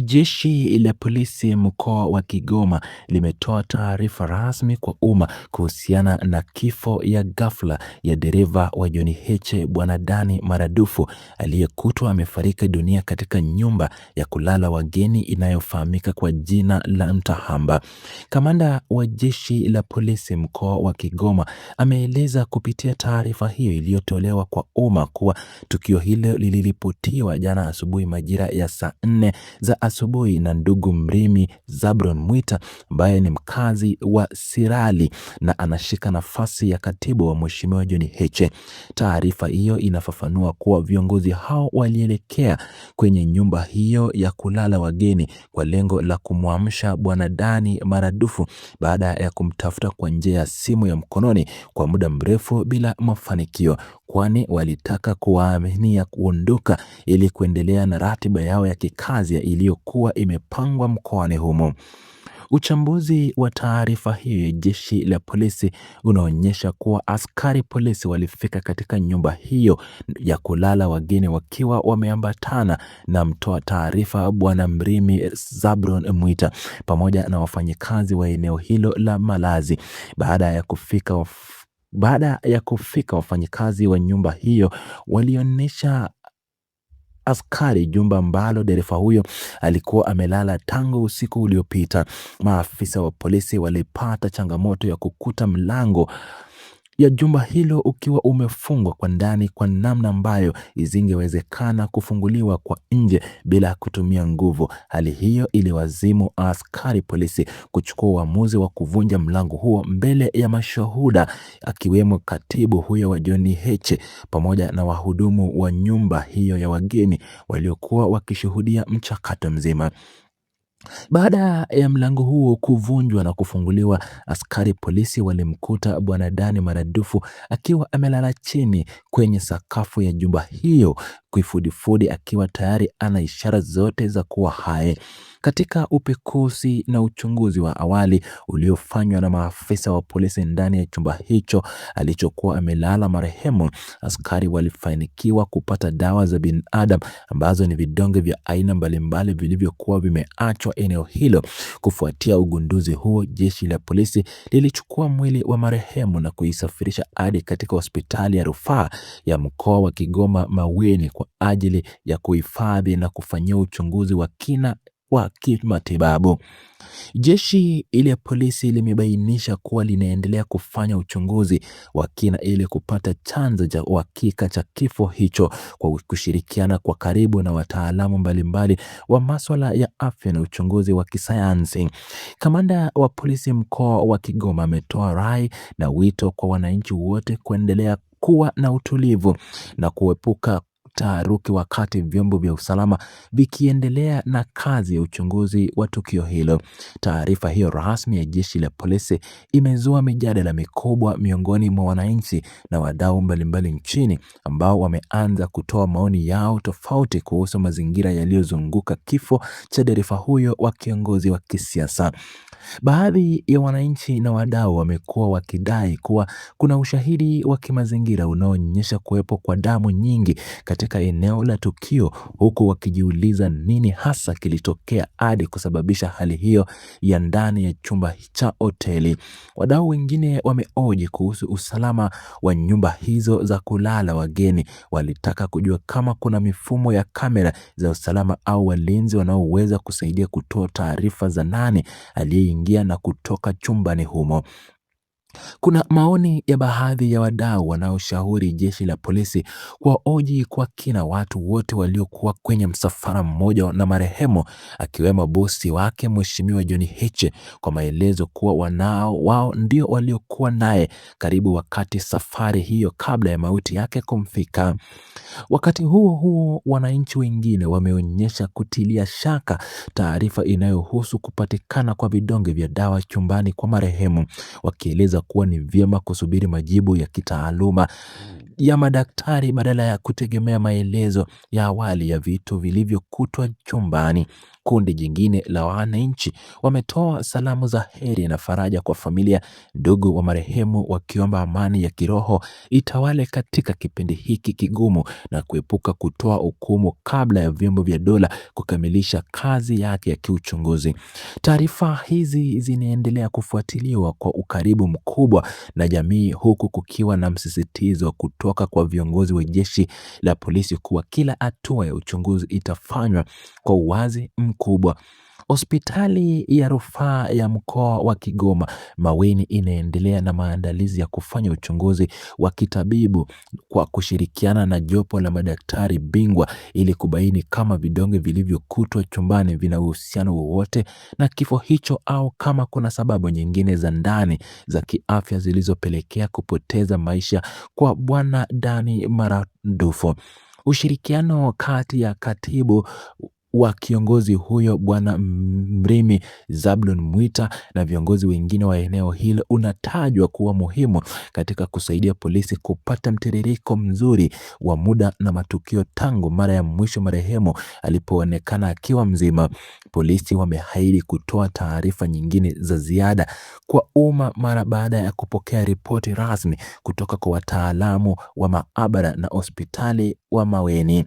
Jeshi la polisi mkoa wa Kigoma limetoa taarifa rasmi kwa umma kuhusiana na kifo ya ghafla ya dereva wa John Heche Bwana Dani Maradufu aliyekutwa amefariki dunia katika nyumba ya kulala wageni inayofahamika kwa jina la Mtahamba. Kamanda wa jeshi la polisi mkoa wa Kigoma ameeleza kupitia taarifa hiyo iliyotolewa kwa umma kuwa tukio hilo liliripotiwa jana asubuhi majira ya saa 4 za asubuhi na ndugu Mrimi Zabron Mwita ambaye ni mkazi wa Sirali na anashika nafasi ya katibu wa Mheshimiwa John Heche. Taarifa hiyo inafafanua kuwa viongozi hao walielekea kwenye nyumba hiyo ya kulala wageni kwa lengo la kumwamsha Bwana Dani Maradufu baada ya kumtafuta kwa njia ya simu ya mkononi kwa muda mrefu bila mafanikio, kwani walitaka kuwaaminia kuondoka ili kuendelea na ratiba yao ya kikazi iliyokuwa imepangwa mkoani humo. Uchambuzi wa taarifa hiyo ya jeshi la polisi unaonyesha kuwa askari polisi walifika katika nyumba hiyo ya kulala wageni wakiwa wameambatana na mtoa taarifa Bwana Mrimi Zabron Mwita pamoja na wafanyikazi wa eneo hilo la malazi. Baada ya kufika wafanyikazi wa nyumba hiyo walionyesha askari jumba ambalo dereva huyo alikuwa amelala tangu usiku uliopita. Maafisa wa polisi walipata changamoto ya kukuta mlango ya jumba hilo ukiwa umefungwa kwa ndani kwa namna ambayo isingewezekana kufunguliwa kwa nje bila kutumia nguvu. Hali hiyo iliwazimu askari polisi kuchukua uamuzi wa kuvunja mlango huo mbele ya mashuhuda akiwemo katibu huyo wa John Heche pamoja na wahudumu wa nyumba hiyo ya wageni waliokuwa wakishuhudia mchakato mzima. Baada ya mlango huo kuvunjwa na kufunguliwa, askari polisi walimkuta Bwana Dani Maradufu akiwa amelala chini kwenye sakafu ya jumba hiyo kifudifudi, akiwa tayari ana ishara zote za kuwa hai. Katika upekuzi na uchunguzi wa awali uliofanywa na maafisa wa polisi ndani ya chumba hicho alichokuwa amelala marehemu, askari walifanikiwa kupata dawa za binadamu ambazo ni vidonge vya aina mbalimbali vilivyokuwa vimeachwa eneo hilo. Kufuatia ugunduzi huo, jeshi la polisi lilichukua mwili wa marehemu na kuisafirisha hadi katika hospitali ya rufaa ya mkoa wa Kigoma Maweni kwa ajili ya kuhifadhi na kufanyia uchunguzi wa kina wa kimatibabu. Jeshi la polisi limebainisha kuwa linaendelea kufanya uchunguzi wa kina ili kupata chanzo cha uhakika cha kifo hicho kwa kushirikiana kwa karibu na wataalamu mbalimbali wa masuala ya afya na uchunguzi wa kisayansi. Kamanda wa polisi mkoa wa Kigoma ametoa rai na wito kwa wananchi wote kuendelea kuwa na utulivu na kuepuka taharuki wakati vyombo vya usalama vikiendelea na kazi ya uchunguzi wa tukio hilo. Taarifa hiyo rasmi ya jeshi la polisi imezua mijadala mikubwa miongoni mwa wananchi na wadau mbalimbali nchini ambao wameanza kutoa maoni yao tofauti kuhusu mazingira yaliyozunguka kifo cha dereva huyo wa kiongozi wa kisiasa. Baadhi ya wananchi na wadau wamekuwa wakidai kuwa kuna ushahidi wa kimazingira unaoonyesha kuwepo kwa damu nyingi katika eneo la tukio, huku wakijiuliza nini hasa kilitokea hadi kusababisha hali hiyo ya ndani ya chumba cha hoteli. Wadau wengine wameoji kuhusu usalama wa nyumba hizo za kulala wageni. Walitaka kujua kama kuna mifumo ya kamera za usalama au walinzi wanaoweza kusaidia kutoa taarifa za nani aliyeingia na kutoka chumbani humo. Kuna maoni ya baadhi ya wadau wanaoshauri jeshi la polisi kuwahoji kwa kina watu wote waliokuwa kwenye msafara mmoja na marehemu, akiwemo bosi wake Mheshimiwa John Heche, kwa maelezo kuwa wao ndio waliokuwa naye karibu wakati safari hiyo kabla ya mauti yake kumfika. Wakati huo huo, wananchi wengine wameonyesha kutilia shaka taarifa inayohusu kupatikana kwa vidonge vya dawa chumbani kwa marehemu, wakieleza kuwa ni vyema kusubiri majibu ya kitaaluma ya madaktari badala ya kutegemea maelezo ya awali ya vitu vilivyokutwa chumbani. Kundi jingine la wananchi wametoa salamu za heri na faraja kwa familia, ndugu wa marehemu, wakiomba amani ya kiroho itawale katika kipindi hiki kigumu na kuepuka kutoa hukumu kabla ya vyombo vya dola kukamilisha kazi yake ya kiuchunguzi. Taarifa hizi zinaendelea kufuatiliwa kwa ukaribu mkubwa na jamii, huku kukiwa na msisitizo kutoka kwa viongozi wa jeshi la polisi kuwa kila hatua ya uchunguzi itafanywa kwa uwazi mkubwa. Hospitali ya rufaa ya mkoa wa Kigoma Maweni inaendelea na maandalizi ya kufanya uchunguzi wa kitabibu kwa kushirikiana na jopo la madaktari bingwa ili kubaini kama vidonge vilivyokutwa chumbani vina uhusiano wowote na kifo hicho au kama kuna sababu nyingine za ndani za kiafya zilizopelekea kupoteza maisha kwa Bwana Dani maradufu. Ushirikiano kati ya katibu wa kiongozi huyo Bwana Mrimi Zablon Mwita na viongozi wengine wa eneo hilo unatajwa kuwa muhimu katika kusaidia polisi kupata mtiririko mzuri wa muda na matukio tangu mara ya mwisho marehemu alipoonekana akiwa mzima. Polisi wameahidi kutoa taarifa nyingine za ziada kwa umma mara baada ya kupokea ripoti rasmi kutoka kwa wataalamu wa maabara na hospitali wa Maweni.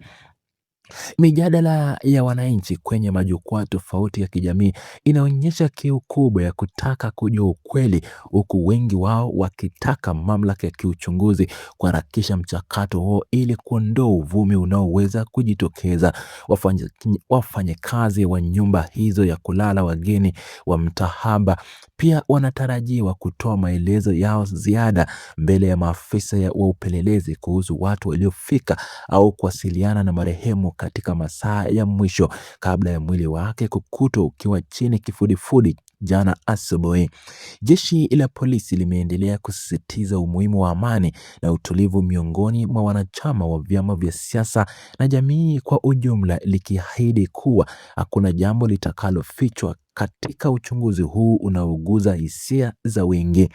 Mijadala ya wananchi kwenye majukwaa tofauti ya kijamii inaonyesha kiu kubwa ya kutaka kujua ukweli, huku wengi wao wakitaka mamlaka ya kiuchunguzi kuharakisha mchakato huo ili kuondoa uvumi unaoweza kujitokeza. Wafanyakazi wa nyumba hizo ya kulala wageni wa Mtahaba pia wanatarajiwa kutoa maelezo yao ziada mbele ya maafisa wa upelelezi kuhusu watu waliofika au kuwasiliana na marehemu katika masaa ya mwisho kabla ya mwili wake kukutwa ukiwa chini kifudifudi jana asubuhi. Jeshi la polisi limeendelea kusisitiza umuhimu wa amani na utulivu miongoni mwa wanachama wa vyama vya siasa na jamii kwa ujumla, likiahidi kuwa hakuna jambo litakalofichwa katika uchunguzi huu unaoguza hisia za wengi.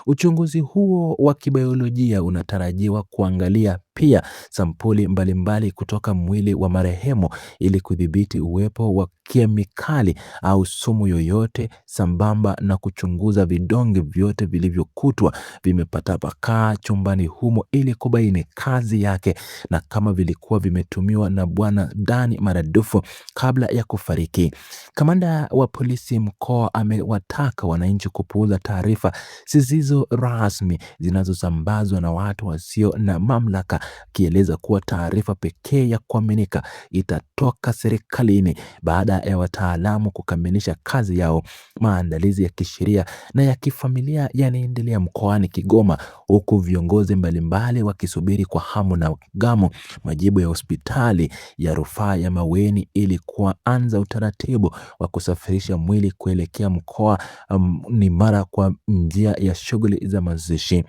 Uchunguzi huo wa kibiolojia unatarajiwa kuangalia pia sampuli mbalimbali kutoka mwili wa marehemu ili kudhibiti uwepo wa kemikali au sumu yoyote, sambamba na kuchunguza vidonge vyote vilivyokutwa vimetapakaa chumbani humo ili kubaini kazi yake na kama vilikuwa vimetumiwa na Bwana Dani maradufu kabla ya kufariki. Kamanda wa polisi mkoa amewataka wananchi kupuuza taarifa zisizo rasmi zinazosambazwa na watu wasio na mamlaka, akieleza kuwa taarifa pekee ya kuaminika itatoka serikalini baada ya wataalamu kukamilisha kazi yao. Maandalizi ya kisheria na ya kifamilia yanaendelea mkoani Kigoma, huku viongozi mbalimbali wakisubiri kwa hamu na gamu majibu ya hospitali ya rufaa ya Maweni ili kuanza utaratibu wa kusafirisha mwili kuelekea mkoa ni mara kwa njia ya shughuli za mazishi.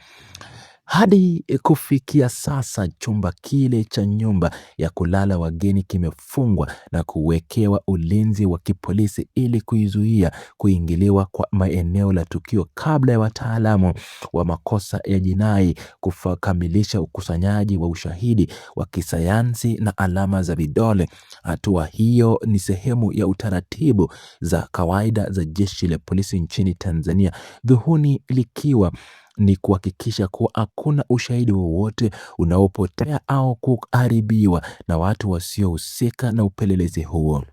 Hadi kufikia sasa chumba kile cha nyumba ya kulala wageni kimefungwa na kuwekewa ulinzi wa kipolisi ili kuizuia kuingiliwa kwa maeneo la tukio kabla ya wataalamu wa makosa ya jinai kukamilisha ukusanyaji wa ushahidi wa kisayansi na alama za vidole. Hatua hiyo ni sehemu ya utaratibu za kawaida za jeshi la polisi nchini Tanzania, dhuhuni likiwa ni kuhakikisha kuwa hakuna ushahidi wowote unaopotea au kuharibiwa na watu wasiohusika na upelelezi huo.